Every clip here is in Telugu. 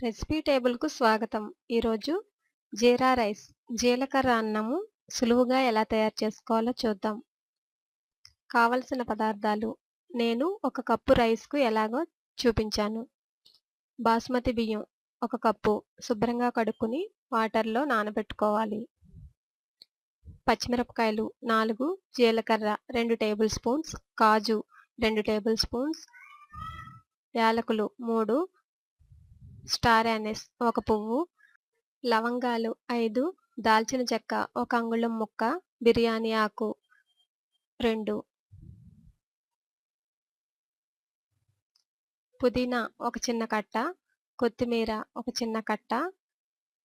రెసిపీ టేబుల్‌కు స్వాగతం. ఈరోజు జీరా రైస్, జీలకర్ర అన్నము సులువుగా ఎలా తయారు చేసుకోవాలో చూద్దాం. కావలసిన పదార్థాలు నేను 1 కప్పు రైస్‌కు ఎలాగో చూపించాను. బాస్మతి బియ్యం 1 కప్పు శుభ్రంగా కడుక్కొని వాటర్‌లో నానబెట్టుకోవాలి. పచ్చిమిరపకాయలు 4, జీలకర్ర 2 టేబుల్ స్పూన్స్, కాజు 2 టేబుల్ స్పూన్స్, యాలకులు 3, స్టార్ యానిస్ 1 పువ్వు, లవంగాలు 5, దాల్చిన చెక్క 1 అంగుళం ముక్క, బిర్యానీ ఆకు 2, పుదీనా 1 చిన్న కట్ట, కొత్తిమీర 1 చిన్న కట్ట,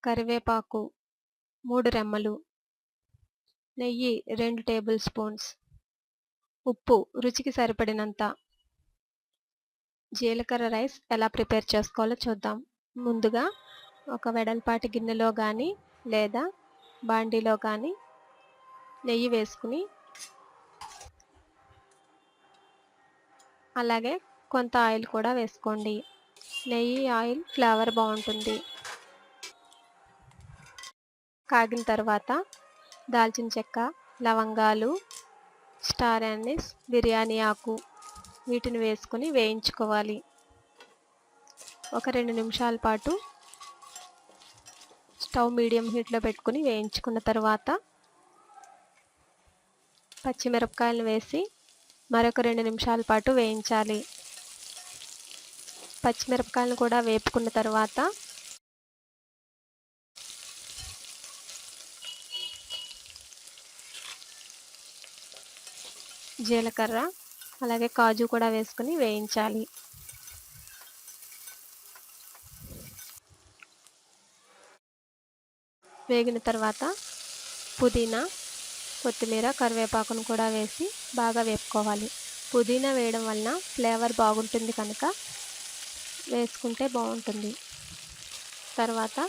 కరివేపాకు 3 రెమ్మలు, నెయ్యి 2 టేబుల్ స్పూన్స్, ఉప్పు రుచికి సరిపడినంత. జీలకర్ర రైస్ ఎలా ప్రిపేర్ చేసుకోవాలో చూద్దాం. ముందుగా ఒక వెడల్పాటి గిన్నెలో కానీ లేదా బాండీలో కానీ నెయ్యి వేసుకుని, అలాగే కొంత ఆయిల్ కూడా వేసుకోండి. నెయ్యి, ఆయిల్ ఫ్లేవర్ బాగుంటుంది. కాగిన తర్వాత దాల్చిన చెక్క, లవంగాలు, స్టార్ యానిస్, బిర్యానీ ఆకు వీటిని వేసుకుని వేయించుకోవాలి. ఒక 2 నిమిషాల పాటు స్టవ్ మీడియం హీట్లో పెట్టుకుని వేయించుకున్న తర్వాత పచ్చిమిరపకాయలు వేసి మరొక 2 నిమిషాల పాటు వేయించాలి. పచ్చిమిరపకాయలను కూడా వేపుకున్న తర్వాత జీలకర్ర అలాగే కాజు కూడా వేసుకుని వేయించాలి. వేగిన తర్వాత పుదీనా, కొత్తిమీర, కరివేపాకును కూడా వేసి బాగా వేపుకోవాలి. పుదీనా వేయడం వలన ఫ్లేవర్ బాగుంటుంది కనుక వేసుకుంటే బాగుంటుంది. తర్వాత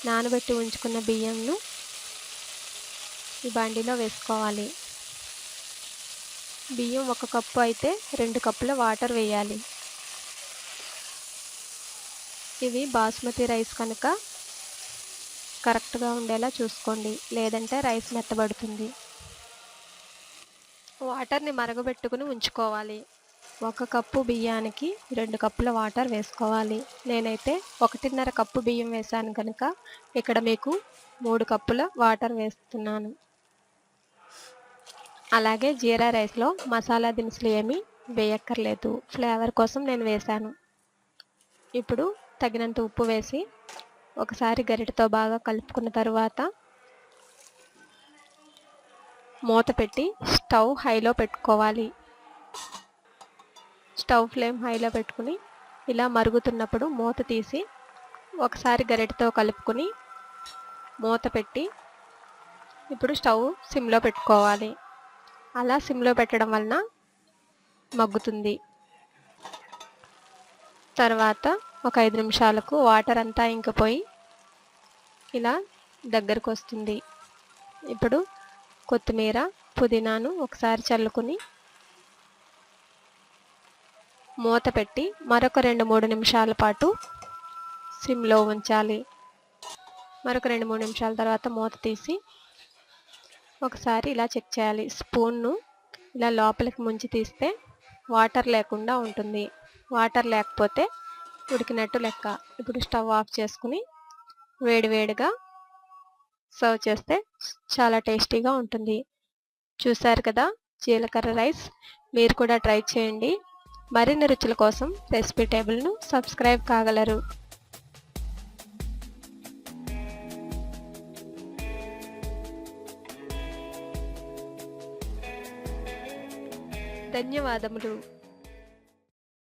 నానబెట్టి ఉంచుకున్న బియ్యంను ఈ బండిలో వేసుకోవాలి. బియ్యం 1 కప్పు అయితే 2 కప్పుల వాటర్ వేయాలి. ఇవి బాస్మతి రైస్ కనుక కరెక్ట్గా ఉండేలా చూసుకోండి, లేదంటే రైస్ మెత్తబడుతుంది. వాటర్ని మరగబెట్టుకుని ఉంచుకోవాలి. 1 కప్పు బియ్యానికి 2 కప్పుల వాటర్ వేసుకోవాలి. నేనైతే 1.5 కప్పు బియ్యం వేశాను కనుక ఇక్కడ మీకు 3 కప్పుల వాటర్ వేస్తున్నాను. అలాగే జీరా రైస్లో మసాలా దినుసులు ఏమీ వేయక్కర్లేదు, ఫ్లేవర్ కోసం నేను వేశాను. ఇప్పుడు తగినంత ఉప్పు వేసి ఒకసారి గరిటెతో బాగా కలుపుకున్న తర్వాత మూత పెట్టి స్టవ్ హైలో పెట్టుకోవాలి. స్టవ్ ఫ్లేమ్ హైలో పెట్టుకుని ఇలా మరుగుతున్నప్పుడు మూత తీసి ఒకసారి గరిటెతో కలుపుకొని మూత పెట్టి ఇప్పుడు స్టవ్ సిమ్లో పెట్టుకోవాలి. అలా సిమ్లో పెట్టడం వలన మగ్గుతుంది. తర్వాత ఒక 5 నిమిషాలకు వాటర్ అంతా ఇంకిపోయి ఇలా దగ్గరకు వస్తుంది. ఇప్పుడు కొత్తిమీర, పుదీనాను ఒకసారి చల్లుకుని మూత పెట్టి మరొక 2-3 నిమిషాల పాటు సిమ్లో ఉంచాలి. మరొక 2-3 నిమిషాల తర్వాత మూత తీసి ఒకసారి ఇలా చెక్ చేయాలి. స్పూన్ను ఇలా లోపలికి ముంచి తీస్తే వాటర్ లేకుండా ఉంటుంది. వాటర్ లేకపోతే ఉడికినట్టు లెక్క. ఇప్పుడు స్టవ్ ఆఫ్ చేసుకుని వేడివేడిగా సర్వ్ చేస్తే చాలా టేస్టీగా ఉంటుంది. చూశారు కదా జీలకర్ర రైస్. మీరు కూడా ట్రై చేయండి. మరిన్ని రుచుల కోసం రెసిపీ టేబుల్ను సబ్స్క్రైబ్ కాగలరు. ధన్యవాదములు.